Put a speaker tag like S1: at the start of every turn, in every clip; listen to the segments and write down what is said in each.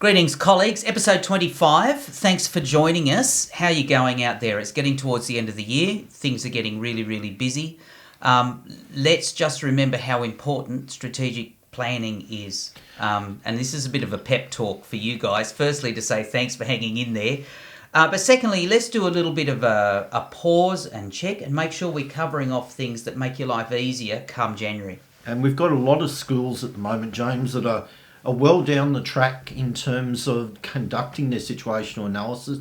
S1: Greetings, colleagues. Episode 25. Thanks for joining us. How are you going out there? It's getting towards the end of the year. Things are getting really, really busy. Let's just remember how important strategic planning is. And this is a bit of a pep talk for you guys. Firstly, to say thanks for hanging in there. But secondly, let's do a little bit of a pause and check and make sure we're covering off things that make your life easier come January.
S2: And we've got a lot of schools at the moment, James, that are well down the track in terms of conducting their situational analysis.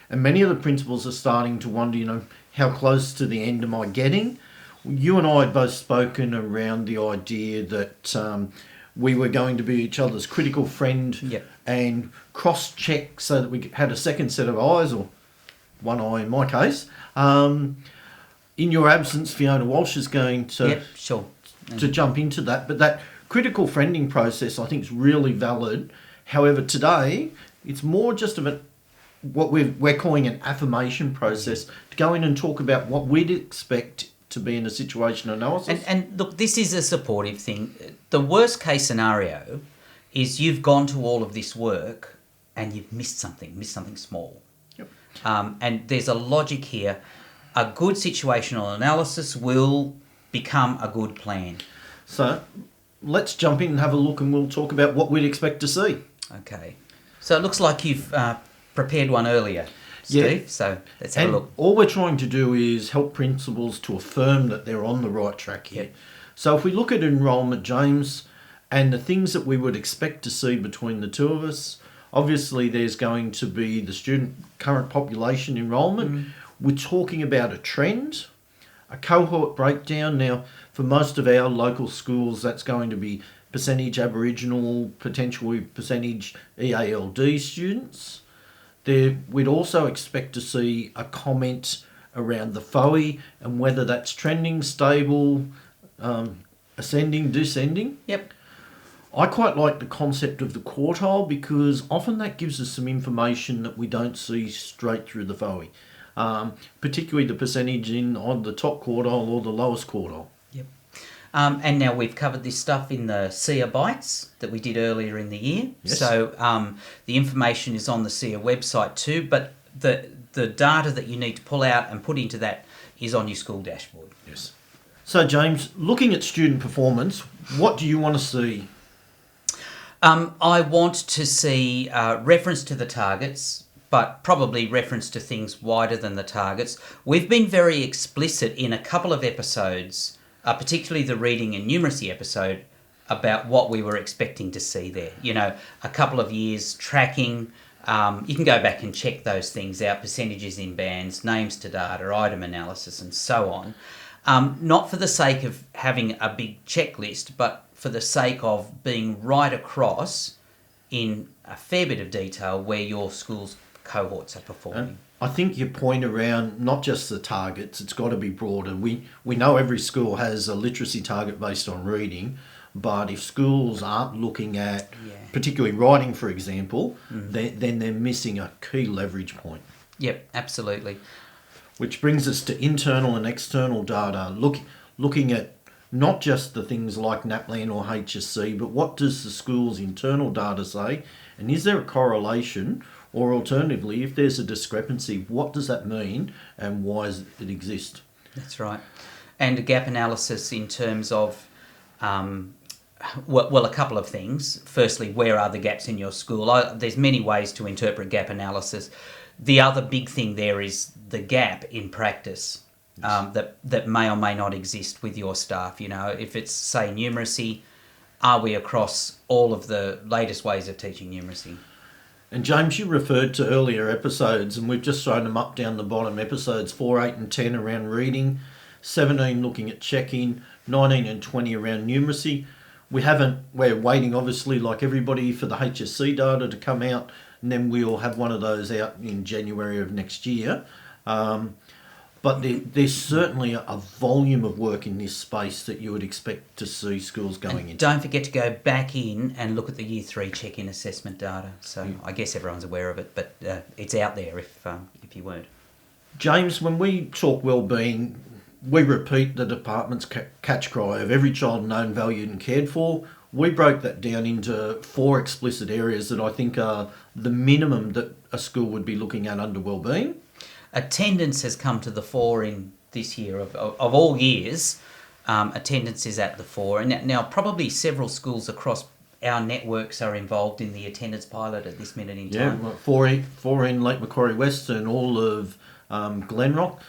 S2: And many of the principals are starting to wonder, how close to the end am I getting? You and I had both spoken around the idea that we were going to be each other's critical friend and cross-check so that we had a second set of eyes, or one eye in my case. In your absence, Fiona Walsh is going to jump into that. But that critical friending process, I think, is really valid. However, today, it's more just about what we're calling an affirmation process to go in and talk about what we'd expect to be in a situational analysis.
S1: And look, this is a supportive thing. The worst case scenario is you've gone to all of this work and you've missed something small.
S2: Yep.
S1: And there's a logic here. A good situational analysis will become a good plan.
S2: So let's jump in and have a look, and we'll talk about what we'd expect to see.
S1: Okay. So it looks like you've prepared one earlier, Steve. So let's have a look.
S2: All we're trying to do is help principals to affirm that they're on the right track here.
S1: Yep.
S2: So if we look at enrolment, James, and the things that we would expect to see between the two of us, obviously there's going to be the student current population enrolment. We're talking about a trend, a cohort breakdown. Now, for most of our local schools, that's going to be percentage Aboriginal, potentially percentage EALD students. We'd also expect to see a comment around the FOE and whether that's trending, stable, ascending, descending.
S1: Yep.
S2: I quite like the concept of the quartile because often that gives us some information that we don't see straight through the FOE. Particularly the percentage on the top quartile or the lowest quartile.
S1: Yep. And now we've covered this stuff in the SEER Bites that we did earlier in the year.
S2: Yes.
S1: So the information is on the SEER website too, but the data that you need to pull out and put into that is on your school dashboard.
S2: Yes. So James, looking at student performance, what do you want to see?
S1: I want to see reference to the targets, but probably reference to things wider than the targets. We've been very explicit in a couple of episodes, particularly the reading and numeracy episode, about what we were expecting to see there. A couple of years tracking. You can go back and check those things out, percentages in bands, names to data, item analysis, and so on. Not for the sake of having a big checklist, but for the sake of being right across in a fair bit of detail where your school's cohorts are performing.
S2: I think your point around not just the targets, it's got to be broader. We know every school has a literacy target based on reading, but if schools aren't looking at particularly writing, for example, then they're missing a key leverage point.
S1: Yep, absolutely.
S2: Which brings us to internal and external data, looking at not just the things like NAPLAN or HSC, but what does the school's internal data say? And is there a correlation? Or alternatively, if there's a discrepancy, what does that mean and why does it exist?
S1: That's right. And a gap analysis in terms of, a couple of things. Firstly, where are the gaps in your school? There's many ways to interpret gap analysis. The other big thing there is the gap in practice that may or may not exist with your staff. If it's, say, numeracy, are we across all of the latest ways of teaching numeracy?
S2: And James, you referred to earlier episodes, and we've just thrown them up down the bottom, episodes 4, 8 and 10 around reading, 17 looking at check-in, 19 and 20 around numeracy. We're waiting, obviously, like everybody, for the HSC data to come out, and then we'll have one of those out in January of next year. But there's certainly a volume of work in this space that you would expect to see schools going into.
S1: Don't forget to go back in and look at the Year 3 check-in assessment data. So I guess everyone's aware of it, but it's out there if you weren't.
S2: James, when we talk wellbeing, we repeat the department's catch cry of every child known, valued and cared for. we broke that down into 4 explicit areas that I think are the minimum that a school would be looking at under wellbeing.
S1: Attendance has come to the fore in this year of all years. Attendance is at the fore, and now probably several schools across our networks are involved in the attendance pilot at this minute in time.
S2: Yeah, four in Lake Macquarie West and all of Glenrock.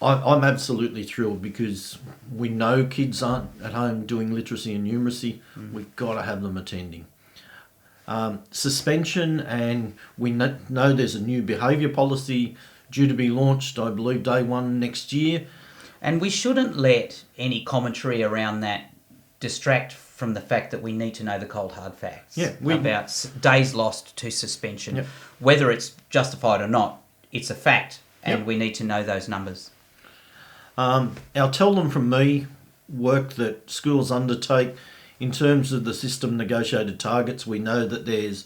S2: I'm absolutely thrilled because we know kids aren't at home doing literacy and numeracy. We've got to have them attending. Suspension, and we know there's a new behaviour policy due to be launched, I believe, day 1 next year.
S1: And we shouldn't let any commentary around that distract from the fact that we need to know the cold hard facts about days lost to suspension.
S2: Yep.
S1: Whether it's justified or not, it's a fact, and
S2: Yep.
S1: we need to know those numbers.
S2: Our Tell Them From Me work that schools undertake in terms of the system negotiated targets, we know that there's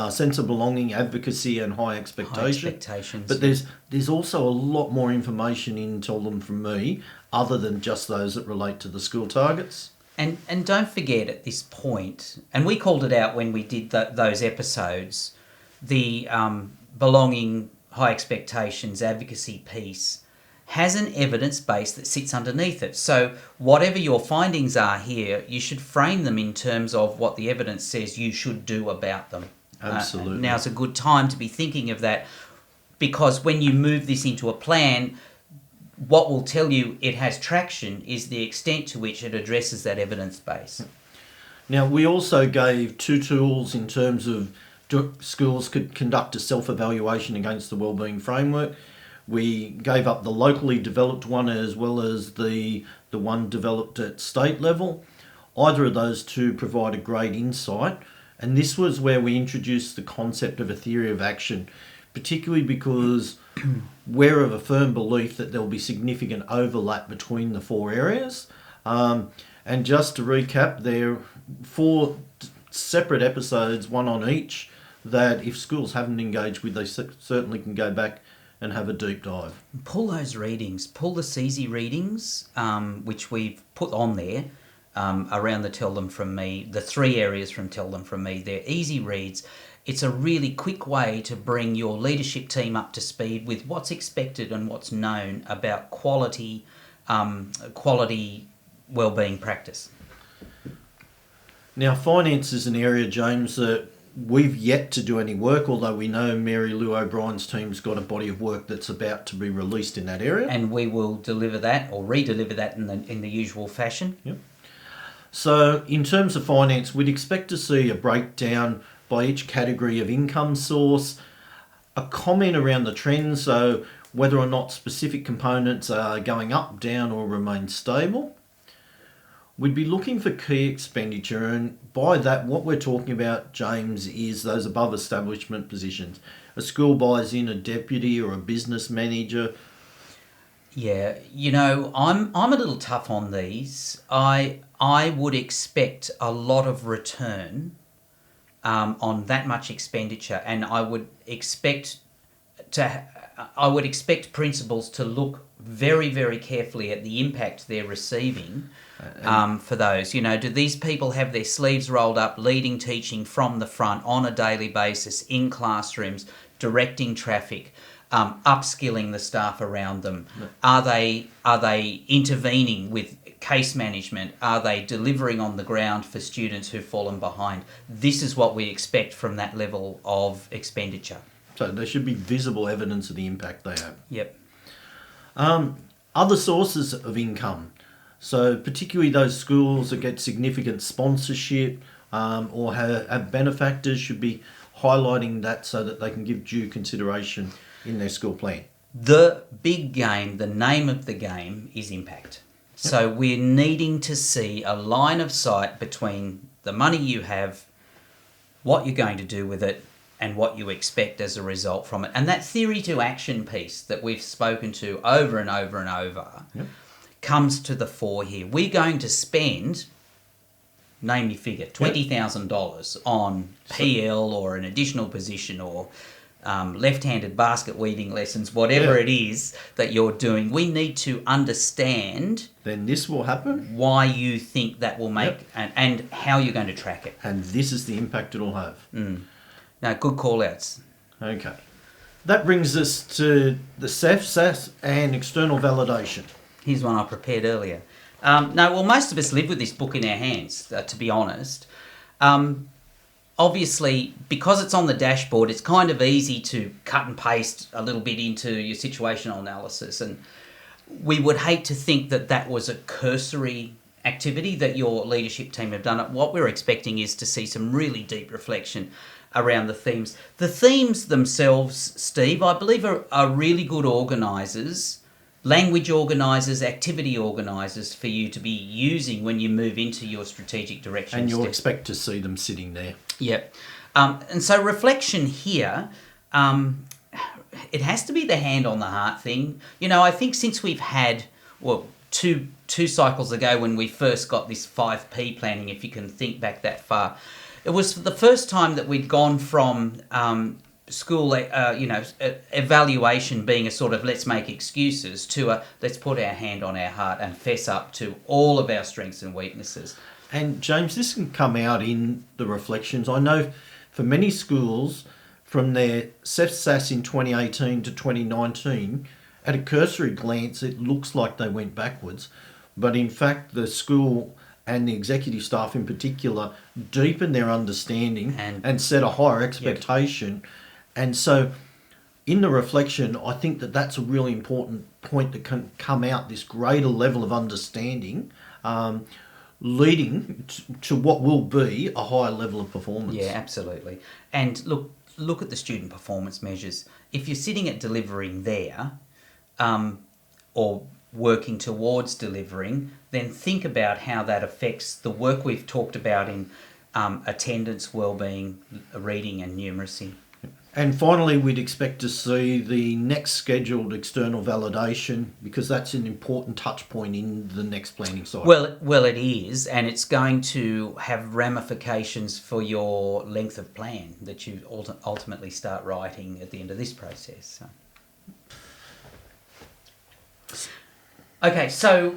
S2: sense of belonging, advocacy and high expectations. But there's also a lot more information in Tell Them From Me other than just those that relate to the school targets.
S1: And don't forget at this point, and we called it out when we did those episodes, the belonging, high expectations, advocacy piece has an evidence base that sits underneath it. So whatever your findings are here, you should frame them in terms of what the evidence says you should do about them.
S2: Absolutely.
S1: Now's a good time to be thinking of that, because when you move this into a plan, what will tell you it has traction is the extent to which it addresses that evidence base.
S2: Now, we also gave 2 tools in terms of schools could conduct a self-evaluation against the wellbeing framework. We gave up the locally developed one as well as the one developed at state level. Either of those 2 provide a great insight, and this was where we introduced the concept of a theory of action, particularly because we're of a firm belief that there will be significant overlap between the 4 areas. And just to recap, there are 4 separate episodes, one on each, that if schools haven't engaged with, they certainly can go back and have a deep dive.
S1: Pull those readings, pull the CZ readings, which we've put on there around the Tell Them From Me, the 3 areas from Tell Them From Me. They're easy reads. It's a really quick way to bring your leadership team up to speed with what's expected and what's known about quality wellbeing practice.
S2: Now, finance is an area, James, that we've yet to do any work, although we know Mary Lou O'Brien's team's got a body of work that's about to be released in that area.
S1: And we will deliver that or re-deliver that in the usual fashion.
S2: Yep. So in terms of finance, we'd expect to see a breakdown by each category of income source, a comment around the trends, so whether or not specific components are going up, down or remain stable. We'd be looking for key expenditure, and by that what we're talking about, James, is those above establishment positions. A school buys in a deputy or a business manager.
S1: Yeah, I'm a little tough on these. I would expect a lot of return on that much expenditure, and I would expect principals to look very, very carefully at the impact they're receiving for those. Do these people have their sleeves rolled up, leading teaching from the front on a daily basis in classrooms, directing traffic, upskilling the staff around them? No. Are they intervening with case management? Are they delivering on the ground for students who've fallen behind? This is what we expect from that level of expenditure.
S2: So there should be visible evidence of the impact they have.
S1: Yep.
S2: Other sources of income. So particularly those schools that get significant sponsorship or have benefactors should be highlighting that so that they can give due consideration in their school plan.
S1: The big game, the name of the game is impact. Yep. So we're needing to see a line of sight between the money you have, what you're going to do with it, and what you expect as a result from it. And that theory to action piece that we've spoken to over and over and over comes to the fore here. We're going to spend, name your figure, $20,000 on PL or an additional position or left-handed basket weaving lessons, whatever it is that you're doing, we need to understand
S2: then this will happen,
S1: why you think that will make, and how you're going to track it.
S2: and this is the impact it'll have.
S1: No, good call-outs.
S2: Okay. That brings us to the SEF, SAS, and external validation.
S1: Here's one I prepared earlier. Well, most of us live with this book in our hands, to be honest. Obviously, because it's on the dashboard, it's kind of easy to cut and paste a little bit into your situational analysis. And we would hate to think that that was a cursory activity that your leadership team have done. What we're expecting is to see some really deep reflection around the themes. The themes themselves, Steve, I believe are really good organisers, language organisers, activity organisers for you to be using when you move into your strategic direction.
S2: And you'll expect to see them sitting there.
S1: Yep. And so reflection here, it has to be the hand on the heart thing. I think since we've had, two cycles ago when we first got this 5P planning, if you can think back that far, it was the first time that we'd gone from school, evaluation being a sort of let's make excuses to a let's put our hand on our heart and fess up to all of our strengths and weaknesses.
S2: And James, this can come out in the reflections. I know for many schools, from their SAS in 2018 to 2019, at a cursory glance, it looks like they went backwards. But in fact, the school and the executive staff in particular deepened their understanding and set a higher expectation. Yep. And so in the reflection, I think that that's a really important point that can come out, this greater level of understanding, leading to what will be a higher level of performance.
S1: Yeah, absolutely. And look at the student performance measures. If you're sitting at delivering there, or working towards delivering, then think about how that affects the work we've talked about in attendance, wellbeing, reading and numeracy.
S2: And finally, we'd expect to see the next scheduled external validation, because that's an important touch point in the next planning cycle.
S1: Well, it is, and it's going to have ramifications for your length of plan that you ultimately start writing at the end of this process. Okay, so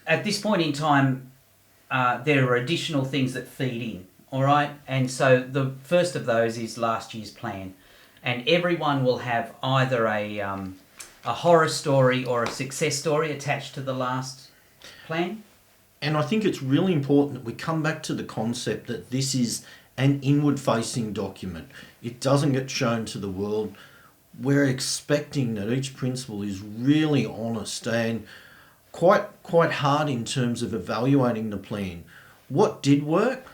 S1: at this point in time, there are additional things that feed in. All right, and so the first of those is last year's plan, and everyone will have either a horror story or a success story attached to the last plan.
S2: And I think it's really important that we come back to the concept that this is an inward-facing document. It doesn't get shown to the world. We're expecting that each principal is really honest and quite hard in terms of evaluating the plan. What did work?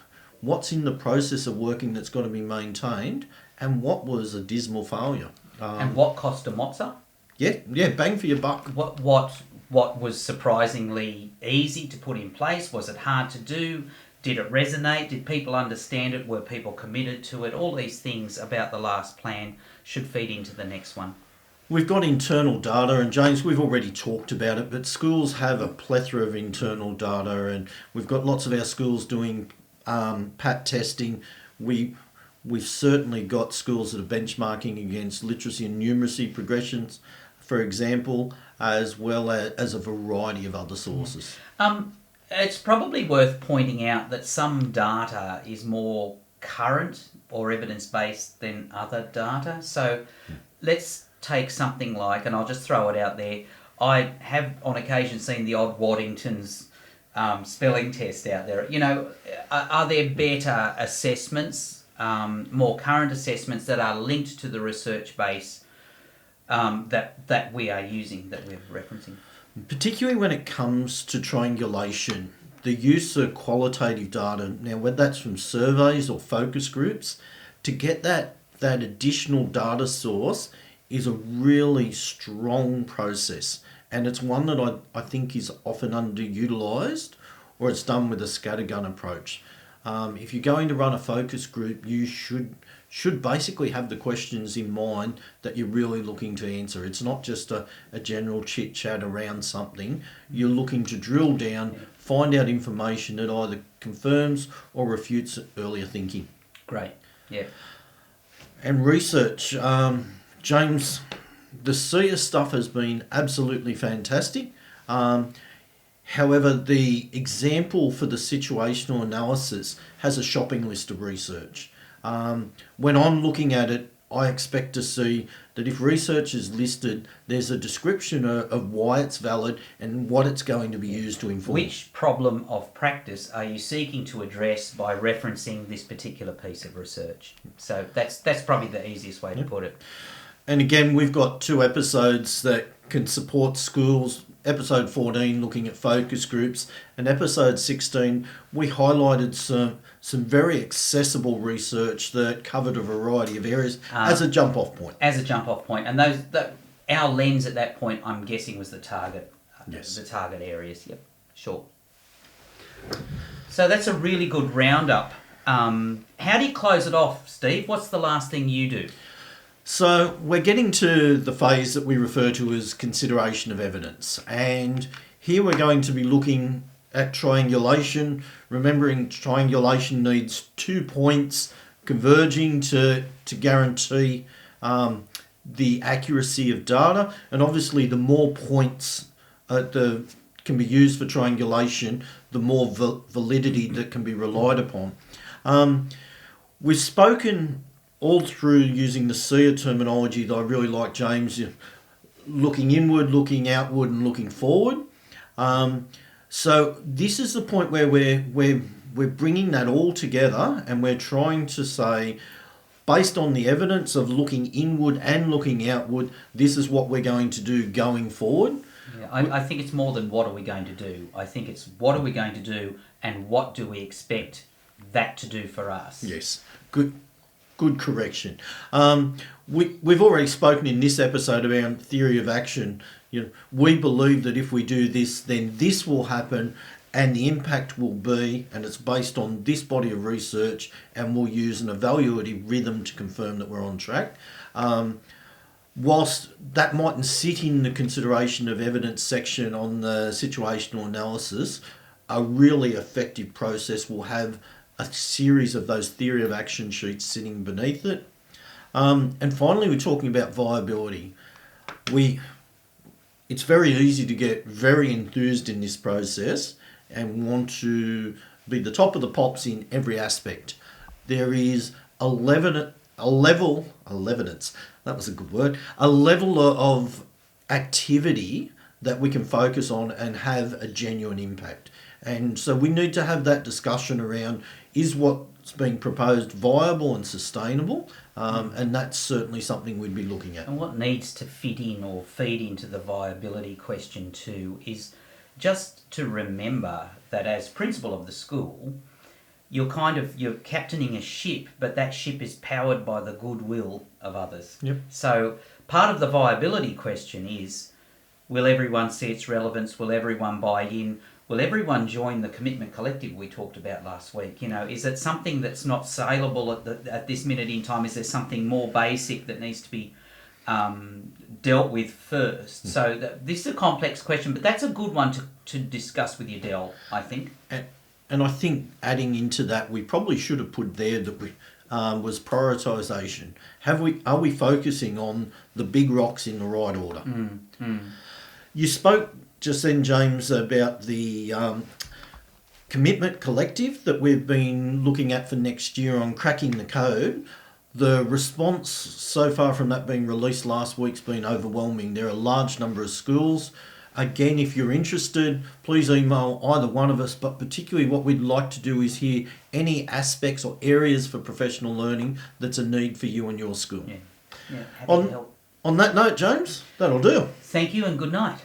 S2: What's in the process of working that's got to be maintained, and what was a dismal failure?
S1: And what cost a mozza?
S2: Yeah, bang for your buck.
S1: What was surprisingly easy to put in place? Was it hard to do? Did it resonate? Did people understand it? Were people committed to it? All these things about the last plan should feed into the next one.
S2: We've got internal data, and James, we've already talked about it, but schools have a plethora of internal data, and we've got lots of our schools doing PAT testing. We've certainly got schools that are benchmarking against literacy and numeracy progressions, for example, as well as a variety of other sources.
S1: It's probably worth pointing out that some data is more current or evidence-based than other data. So let's take something like, and I'll just throw it out there, I have on occasion seen the odd Waddington's spelling test out there. Are there better assessments, more current assessments that are linked to the research base that we are using, that we're referencing? Particularly
S2: when it comes to triangulation, the use of qualitative data, now whether that's from surveys or focus groups, to get that additional data source is a really strong process. And it's one that I think is often underutilised, or it's done with a scattergun approach. If you're going to run a focus group, you should basically have the questions in mind that you're really looking to answer. It's not just a general chit-chat around something. You're looking to drill down, find out information that either confirms or refutes earlier thinking.
S1: Great, yeah.
S2: And research, James, the SEER stuff has been absolutely fantastic. However, the example for the situational analysis has a shopping list of research. When I'm looking at it, I expect to see that if research is listed, there's a description of why it's valid and what it's going to be used to inform.
S1: Which problem of practice are you seeking to address by referencing this particular piece of research? So that's probably the easiest way to put it.
S2: And again, we've got 2 episodes that can support schools. Episode 14, looking at focus groups, and episode 16, we highlighted some very accessible research that covered a variety of areas as a jump-off point.
S1: As a jump-off point. And our lens at that point, I'm guessing, was the target.
S2: Yes.
S1: The target areas. Yep, sure. So that's a really good roundup. How do you close it off, Steve? What's the last thing you do?
S2: So we're getting to the phase that we refer to as consideration of evidence. And here we're going to be looking at triangulation, remembering triangulation needs 2 points converging to guarantee the accuracy of data. And obviously the more points can be used for triangulation, the more validity that can be relied upon. We've spoken all through using the SEER terminology that I really like, James, looking inward, looking outward, and looking forward. So this is the point where we're bringing that all together, and we're trying to say, based on the evidence of looking inward and looking outward, this is what we're going to do going forward.
S1: Yeah, I think it's more than what are we going to do. I think it's what are we going to do and what do we expect that to do for us.
S2: Yes, good correction. We've already spoken in this episode about theory of action. We believe that if we do this, then this will happen, and the impact will be, and it's based on this body of research, and we'll use an evaluative rhythm to confirm that we're on track. Whilst that mightn't sit in the consideration of evidence section on the situational analysis, a really effective process will have a series of those theory of action sheets sitting beneath it. And finally, we're talking about viability. It's very easy to get very enthused in this process and want to be the top of the pops in every aspect. There is a level of activity that we can focus on and have a genuine impact. And so we need to have that discussion around, is what's being proposed viable and sustainable? And that's certainly something we'd be looking at.
S1: And what needs to fit in or feed into the viability question too is just to remember that as principal of the school, you're captaining a ship, but that ship is powered by the goodwill of others.
S2: Yep.
S1: So part of the viability question is, will everyone see its relevance? Will everyone buy in? Will everyone join the commitment collective we talked about last week? Is it something that's not saleable at this minute in time? Is there something more basic that needs to be dealt with first? So this is a complex question, but that's a good one to discuss with your Dell, I think.
S2: And I think adding into that, we probably should have put there that was prioritisation. Are we focusing on the big rocks in the right order? You spoke just then, James, about the commitment collective that we've been looking at for next year on cracking the code. The response so far from that being released last week's been overwhelming. There are a large number of schools. Again, if you're interested, please email either one of us, but particularly what we'd like to do is hear any aspects or areas for professional learning that's a need for you and your school.
S1: Yeah, happy to help.
S2: On that note, James, that'll do.
S1: Thank you and good night.